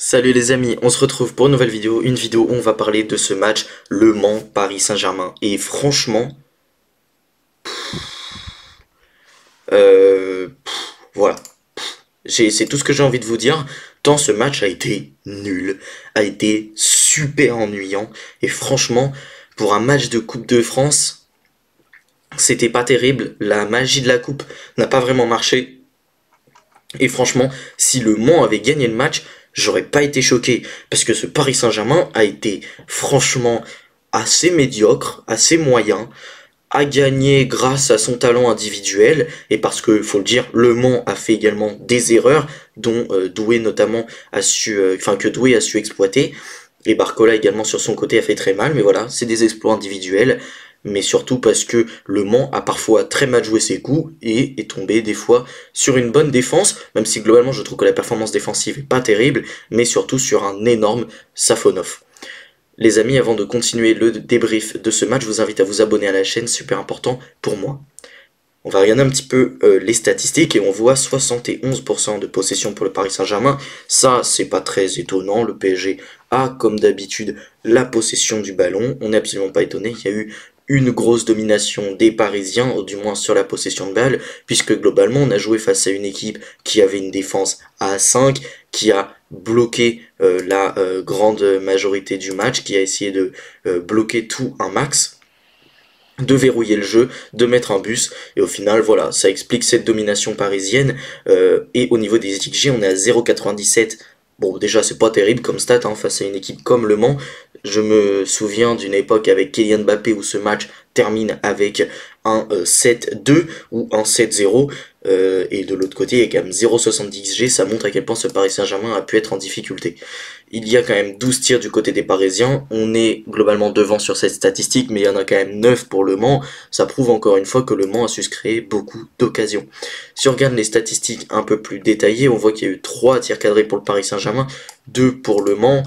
Salut les amis, on se retrouve pour une nouvelle vidéo, une vidéo où on va parler de ce match Le Mans-Paris Saint-Germain. Et franchement, voilà, c'est tout ce que j'ai envie de vous dire, tant ce match a été nul, a été super ennuyant, et franchement, pour un match de Coupe de France, c'était pas terrible, la magie de la coupe n'a pas vraiment marché, et franchement, si le Mans avait gagné le match, j'aurais pas été choqué, parce que ce Paris Saint-Germain a été franchement assez médiocre, assez moyen, a gagné grâce à son talent individuel, et parce que, faut le dire, Le Mans a fait également des erreurs, dont Doué notamment a su, que Doué a su exploiter, et Barcola également sur son côté a fait très mal, mais voilà, c'est des exploits individuels, mais surtout parce que Le Mans a parfois très mal joué ses coups et est tombé des fois sur une bonne défense, même si globalement je trouve que la performance défensive est pas terrible, mais surtout sur un énorme Safonov. Les amis, avant de continuer le débrief de ce match, je vous invite à vous abonner à la chaîne, super important pour moi. On va regarder un petit peu les statistiques et on voit 71% de possession pour le Paris Saint-Germain. Ça, c'est pas très étonnant. Le PSG a, comme d'habitude, la possession du ballon. On n'est absolument pas étonné. Il y a eu une grosse domination des Parisiens, ou du moins sur la possession de balle, puisque globalement, on a joué face à une équipe qui avait une défense à 5, qui a bloqué la grande majorité du match, qui a essayé de bloquer tout un max, de verrouiller le jeu, de mettre un bus, et au final, voilà, ça explique cette domination parisienne, et au niveau des XG, on est à 0,97. Bon, déjà, c'est pas terrible comme stat, hein, face à une équipe comme Le Mans. Je me souviens d'une époque avec Kylian Mbappé où ce match termine avec un 7-2 ou un 7-0, et de l'autre côté, il y a quand même 0,70 XG, ça montre à quel point ce Paris Saint-Germain a pu être en difficulté. Il y a quand même 12 tirs du côté des Parisiens, on est globalement devant sur cette statistique, mais il y en a quand même 9 pour Le Mans, ça prouve encore une fois que Le Mans a su se créer beaucoup d'occasions. Si on regarde les statistiques un peu plus détaillées, on voit qu'il y a eu 3 tirs cadrés pour le Paris Saint-Germain, 2 pour Le Mans.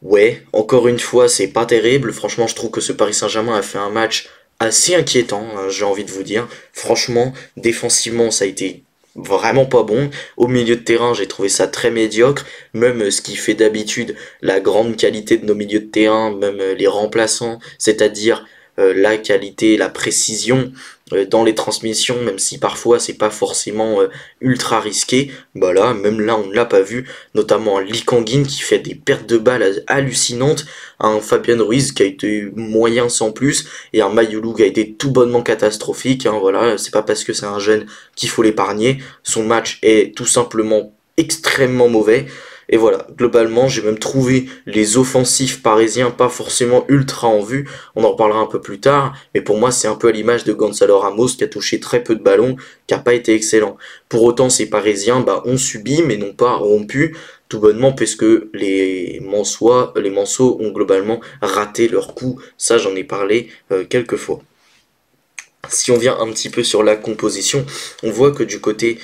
Ouais, encore une fois, c'est pas terrible, franchement je trouve que ce Paris Saint-Germain a fait un match assez inquiétant, hein, j'ai envie de vous dire. Franchement, défensivement, ça a été vraiment pas bon. Au milieu de terrain, j'ai trouvé ça très médiocre. Même ce qui fait d'habitude la grande qualité de nos milieux de terrain, même les remplaçants, c'est-à-dire la qualité, la précision dans les transmissions, même si parfois c'est pas forcément ultra risqué. Bah là, même là, on ne l'a pas vu, notamment un Lee Kang-in qui fait des pertes de balles hallucinantes, un Fabien Ruiz qui a été moyen sans plus, et un Mayulu qui a été tout bonnement catastrophique. Hein, voilà, c'est pas parce que c'est un jeune qu'il faut l'épargner. Son match est tout simplement extrêmement mauvais. Et voilà, globalement, j'ai même trouvé les offensifs parisiens pas forcément ultra en vue. On en reparlera un peu plus tard, mais pour moi, c'est un peu à l'image de Gonzalo Ramos qui a touché très peu de ballons, qui a pas été excellent. Pour autant, ces Parisiens ont subi, mais n'ont pas rompu, tout bonnement parce que les Manceaux ont globalement raté leur coup. Ça, j'en ai parlé quelques fois. Si on vient un petit peu sur la composition, on voit que du côté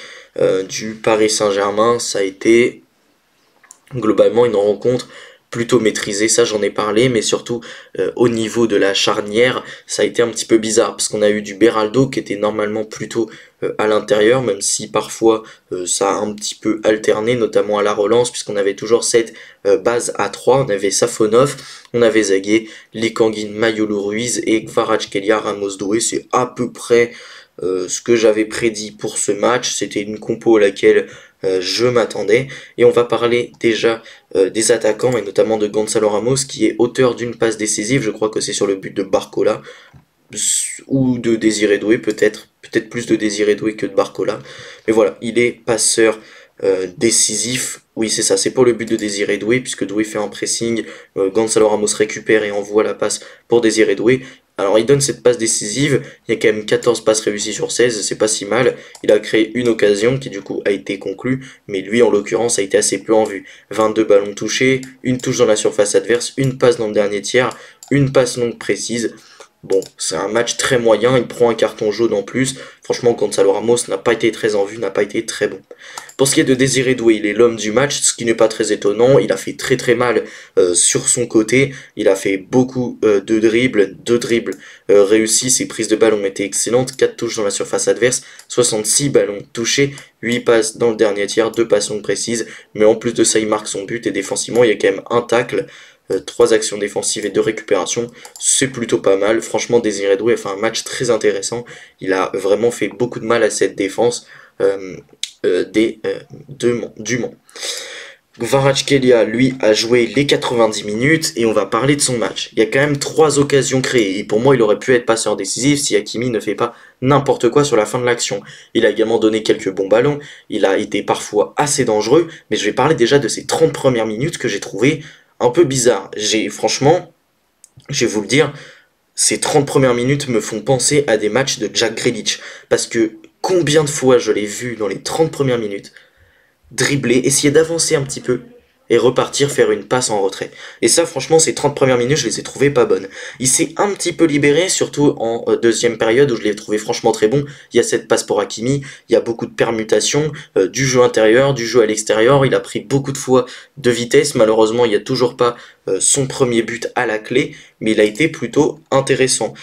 du Paris Saint-Germain, ça a été globalement une rencontre plutôt maîtrisée, ça j'en ai parlé, mais surtout au niveau de la charnière, ça a été un petit peu bizarre, parce qu'on a eu du Beraldo qui était normalement plutôt à l'intérieur, même si parfois ça a un petit peu alterné, notamment à la relance, puisqu'on avait toujours cette base à 3, on avait Safonov, on avait Zagué, Lee Kang-in, Mayulu Ruiz et Kvaratskhelia, Ramos Doué, c'est à peu près ce que j'avais prédit pour ce match, c'était une compo à laquelle je m'attendais, et on va parler déjà des attaquants, et notamment de Gonzalo Ramos, qui est auteur d'une passe décisive, je crois que c'est sur le but de Barcola, ou de Désiré Doué peut-être plus de Désiré Doué que de Barcola, mais voilà, il est passeur décisif, oui c'est ça, c'est pour le but de Désiré Doué, puisque Doué fait un pressing, Gonzalo Ramos récupère et envoie la passe pour Désiré Doué. Alors il donne cette passe décisive, il y a quand même 14 passes réussies sur 16, c'est pas si mal, il a créé une occasion qui du coup a été conclue, mais lui en l'occurrence a été assez peu en vue. 22 ballons touchés, une touche dans la surface adverse, une passe dans le dernier tiers, une passe longue précise, Bon, c'est un match très moyen, il prend un carton jaune en plus. Franchement, Gonzalo Ramos n'a pas été très en vue, n'a pas été très bon. Pour ce qui est de Désiré Doué, il est l'homme du match, ce qui n'est pas très étonnant. Il a fait très très mal sur son côté. Il a fait beaucoup de dribbles, réussis. Ses prises de ballon étaient excellentes. 4 touches dans la surface adverse, 66 ballons touchés, 8 passes dans le dernier tiers, 2 passes longues précises. Mais en plus de ça, il marque son but et défensivement, il y a quand même un tacle. 3 actions défensives et 2 récupérations, c'est plutôt pas mal. Franchement, Désiré Doué a fait un match très intéressant. Il a vraiment fait beaucoup de mal à cette défense du Mans. Kvaratskhelia, lui, a joué les 90 minutes et on va parler de son match. Il y a quand même 3 occasions créées et pour moi, il aurait pu être passeur décisif si Hakimi ne fait pas n'importe quoi sur la fin de l'action. Il a également donné quelques bons ballons, il a été parfois assez dangereux, mais je vais parler déjà de ces 30 premières minutes que j'ai trouvées un peu bizarre. Franchement, je vais vous le dire, ces 30 premières minutes me font penser à des matchs de Jack Grealish. Parce que combien de fois je l'ai vu dans les 30 premières minutes dribbler, essayer d'avancer un petit peu et repartir faire une passe en retrait. Et ça, franchement, ces 30 premières minutes, je les ai trouvées pas bonnes. Il s'est un petit peu libéré, surtout en deuxième période, où je l'ai trouvé franchement très bon. Il y a cette passe pour Hakimi, il y a beaucoup de permutations, du jeu intérieur, du jeu à l'extérieur. Il a pris beaucoup de fois de vitesse. Malheureusement, il n'y a toujours pas son premier but à la clé, mais il a été plutôt intéressant.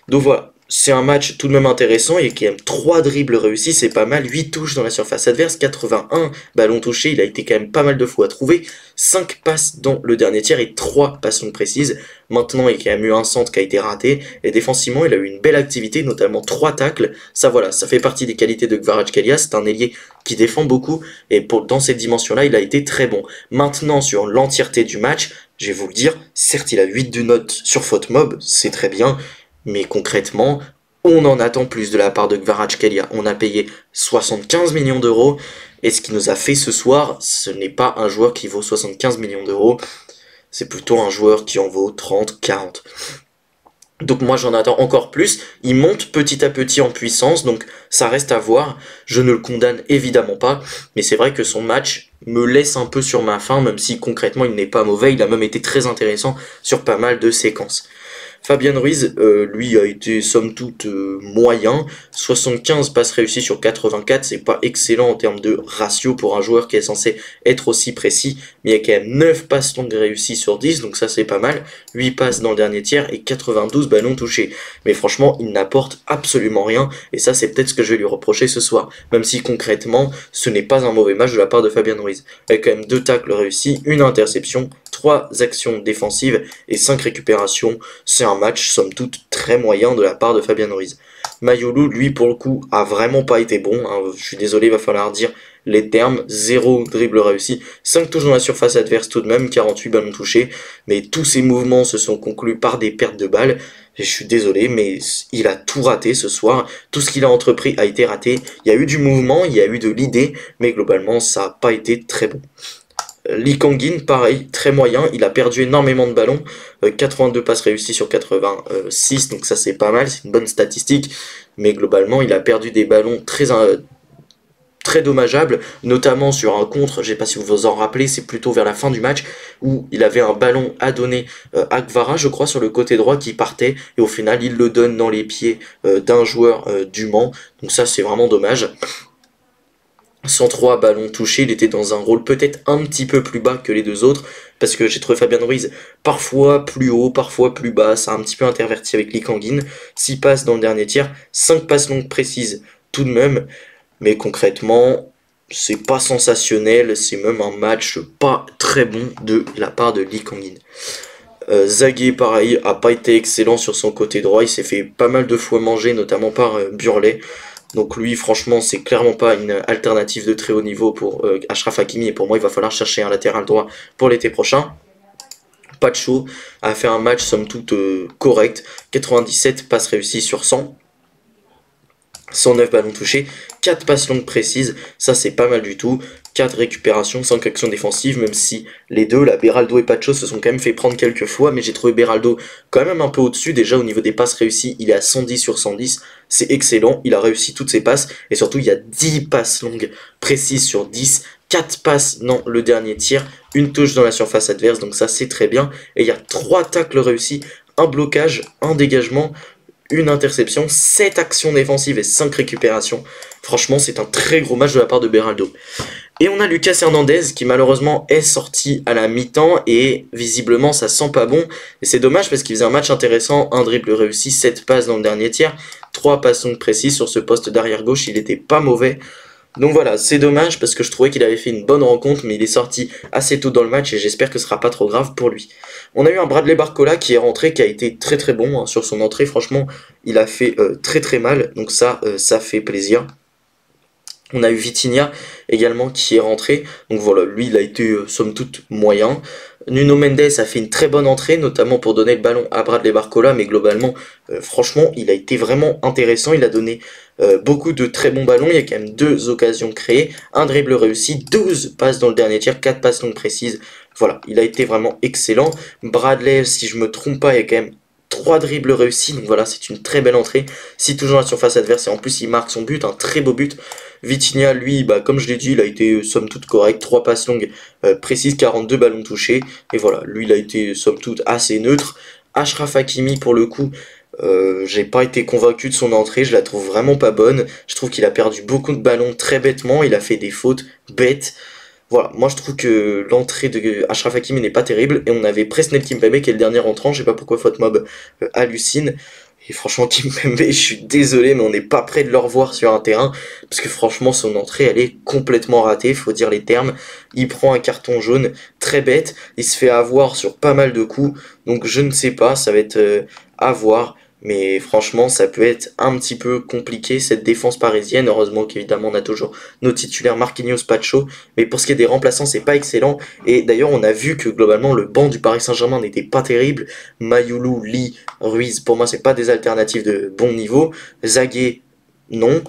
Donc voilà. C'est un match tout de même intéressant, il y a quand même 3 dribbles réussis, c'est pas mal, 8 touches dans la surface adverse, 81 ballons touchés, il a été quand même pas mal de fois trouvé, 5 passes dans le dernier tiers et 3 passes longues précises. Maintenant, il y a quand même eu un centre qui a été raté, et défensivement, il a eu une belle activité, notamment 3 tacles. Ça voilà, ça fait partie des qualités de Kvaratskhelia, c'est un ailier qui défend beaucoup, et dans cette dimension-là, il a été très bon. Maintenant, sur l'entièreté du match, je vais vous le dire, certes, il a 8 de notes sur faute mob, c'est très bien, mais concrètement, on en attend plus de la part de Kvaratskhelia. On a payé 75 millions d'euros. Et ce qu'il nous a fait ce soir, ce n'est pas un joueur qui vaut 75 millions d'euros. C'est plutôt un joueur qui en vaut 30, 40. Donc moi j'en attends encore plus. Il monte petit à petit en puissance, donc ça reste à voir. Je ne le condamne évidemment pas. Mais c'est vrai que son match me laisse un peu sur ma faim, même si concrètement il n'est pas mauvais. Il a même été très intéressant sur pas mal de séquences. Fabien Ruiz, lui, a été somme toute moyen. 75 passes réussies sur 84, c'est pas excellent en termes de ratio pour un joueur qui est censé être aussi précis. Mais il y a quand même 9 passes longues réussies sur 10, donc ça c'est pas mal. 8 passes dans le dernier tiers et 92 ballons touchés. Mais franchement, il n'apporte absolument rien. Et ça, c'est peut-être ce que je vais lui reprocher ce soir. Même si concrètement, ce n'est pas un mauvais match de la part de Fabien Ruiz. Il y a quand même 2 tacles réussis, une interception, 3 actions défensives et 5 récupérations. C'est un match, somme toute, très moyen de la part de Fabien Ruiz. Mayolu, lui, pour le coup, a vraiment pas été bon. Hein. Je suis désolé, il va falloir dire les termes. 0 dribble réussi, 5 touches dans la surface adverse tout de même, 48 ballons touchés. Mais tous ces mouvements se sont conclus par des pertes de balles. Et je suis désolé, mais il a tout raté ce soir. Tout ce qu'il a entrepris a été raté. Il y a eu du mouvement, il y a eu de l'idée, mais globalement, ça n'a pas été très bon. Lee Kang-in, pareil, très moyen, il a perdu énormément de ballons, 82 passes réussies sur 86, donc ça c'est pas mal, c'est une bonne statistique, mais globalement il a perdu des ballons très dommageables, notamment sur un contre, je sais pas si vous vous en rappelez, c'est plutôt vers la fin du match, où il avait un ballon à donner à Kvara, je crois, sur le côté droit qui partait, et au final il le donne dans les pieds d'un joueur du Mans, donc ça c'est vraiment dommage. 103 ballons touchés, il était dans un rôle peut-être un petit peu plus bas que les deux autres, parce que j'ai trouvé Fabien Ruiz parfois plus haut, parfois plus bas, ça a un petit peu interverti avec Lee Kang-in. 6 passes dans le dernier tiers, 5 passes longues précises tout de même, mais concrètement, c'est pas sensationnel, c'est même un match pas très bon de la part de Lee Kang-in. Zagué, pareil, a pas été excellent sur son côté droit, il s'est fait pas mal de fois manger, notamment par Burley. Donc lui, franchement, c'est clairement pas une alternative de très haut niveau pour Achraf Hakimi. Et pour moi, il va falloir chercher un latéral droit pour l'été prochain. Pacho a fait un match somme toute correct. 97 passes réussies sur 100. 109 ballons touchés. 4 passes longues précises. Ça, c'est pas mal du tout. 4 récupérations, 5 actions défensives, même si les deux, là, Beraldo et Pacho, se sont quand même fait prendre quelques fois, mais j'ai trouvé Beraldo quand même un peu au-dessus. Déjà, au niveau des passes réussies, il est à 110 sur 110, c'est excellent, il a réussi toutes ses passes, et surtout, il y a 10 passes longues précises sur 10, 4 passes dans le dernier tir, une touche dans la surface adverse, donc ça, c'est très bien, et il y a 3 tacles réussis, un blocage, un dégagement, 1 interception, 7 actions défensives et 5 récupérations. Franchement, c'est un très gros match de la part de Beraldo. Et on a Lucas Hernandez qui malheureusement est sorti à la mi-temps et visiblement ça sent pas bon. Et c'est dommage parce qu'il faisait un match intéressant, un dribble réussi, 7 passes dans le dernier tiers, 3 passes longues précises sur ce poste d'arrière gauche, il était pas mauvais. Donc voilà, c'est dommage parce que je trouvais qu'il avait fait une bonne rencontre, mais il est sorti assez tôt dans le match et j'espère que ce sera pas trop grave pour lui. On a eu un Bradley Barcola qui est rentré, qui a été très très bon hein, sur son entrée, franchement il a fait très très mal, donc ça fait plaisir. On a eu Vitinha également qui est rentré, donc voilà, lui il a été somme toute moyen. Nuno Mendes a fait une très bonne entrée, notamment pour donner le ballon à Bradley Barcola, mais globalement, franchement, il a été vraiment intéressant, il a donné beaucoup de très bons ballons, il y a quand même 2 occasions créées, un dribble réussi, 12 passes dans le dernier tiers, 4 passes longues précises, voilà, il a été vraiment excellent. Bradley, si je me trompe pas, il y a quand même 3 dribbles réussis, donc voilà, c'est une très belle entrée. Si toujours la surface adverse, et en plus il marque son but, un très beau but. Vitinha, lui, bah, comme je l'ai dit, il a été somme toute correct, 3 passes longues précises, 42 ballons touchés. Et voilà, lui, il a été somme toute assez neutre. Achraf Hakimi, pour le coup, j'ai pas été convaincu de son entrée, je la trouve vraiment pas bonne. Je trouve qu'il a perdu beaucoup de ballons très bêtement, il a fait des fautes bêtes. Voilà, moi je trouve que l'entrée de Achraf Hakimi n'est pas terrible. Et on avait Presnel Kimpembe qui est le dernier entrant, je sais pas pourquoi Fotmob hallucine. Et franchement, Kimpembe, je suis désolé, mais on n'est pas prêt de le revoir sur un terrain. Parce que franchement, son entrée, elle est complètement ratée, faut dire les termes. Il prend un carton jaune très bête. Il se fait avoir sur pas mal de coups. Donc je ne sais pas, ça va être à voir. Mais franchement, ça peut être un petit peu compliqué, cette défense parisienne. Heureusement qu'évidemment, on a toujours nos titulaires Marquinhos, Pacho. Mais pour ce qui est des remplaçants, c'est pas excellent. Et d'ailleurs, on a vu que globalement, le banc du Paris Saint-Germain n'était pas terrible. Mayoulou, Lee, Ruiz, pour moi, c'est pas des alternatives de bon niveau. Zaguet, non.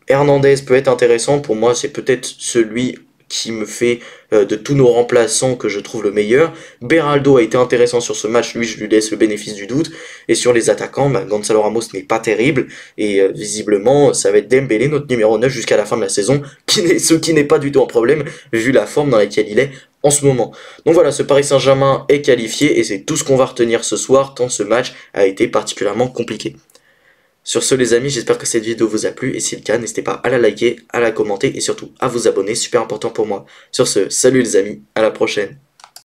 Hernandez peut être intéressant. Pour moi, c'est peut-être celui qui me fait de tous nos remplaçants que je trouve le meilleur. Beraldo a été intéressant sur ce match, lui je lui laisse le bénéfice du doute. Et sur les attaquants, bah, Gonzalo Ramos n'est pas terrible. Et visiblement, ça va être Dembélé, notre numéro 9 jusqu'à la fin de la saison, ce qui n'est pas du tout un problème, vu la forme dans laquelle il est en ce moment. Donc voilà, ce Paris Saint-Germain est qualifié et c'est tout ce qu'on va retenir ce soir, tant ce match a été particulièrement compliqué. Sur ce les amis, j'espère que cette vidéo vous a plu et si c'est le cas, n'hésitez pas à la liker, à la commenter et surtout à vous abonner, super important pour moi. Sur ce, salut les amis, à la prochaine.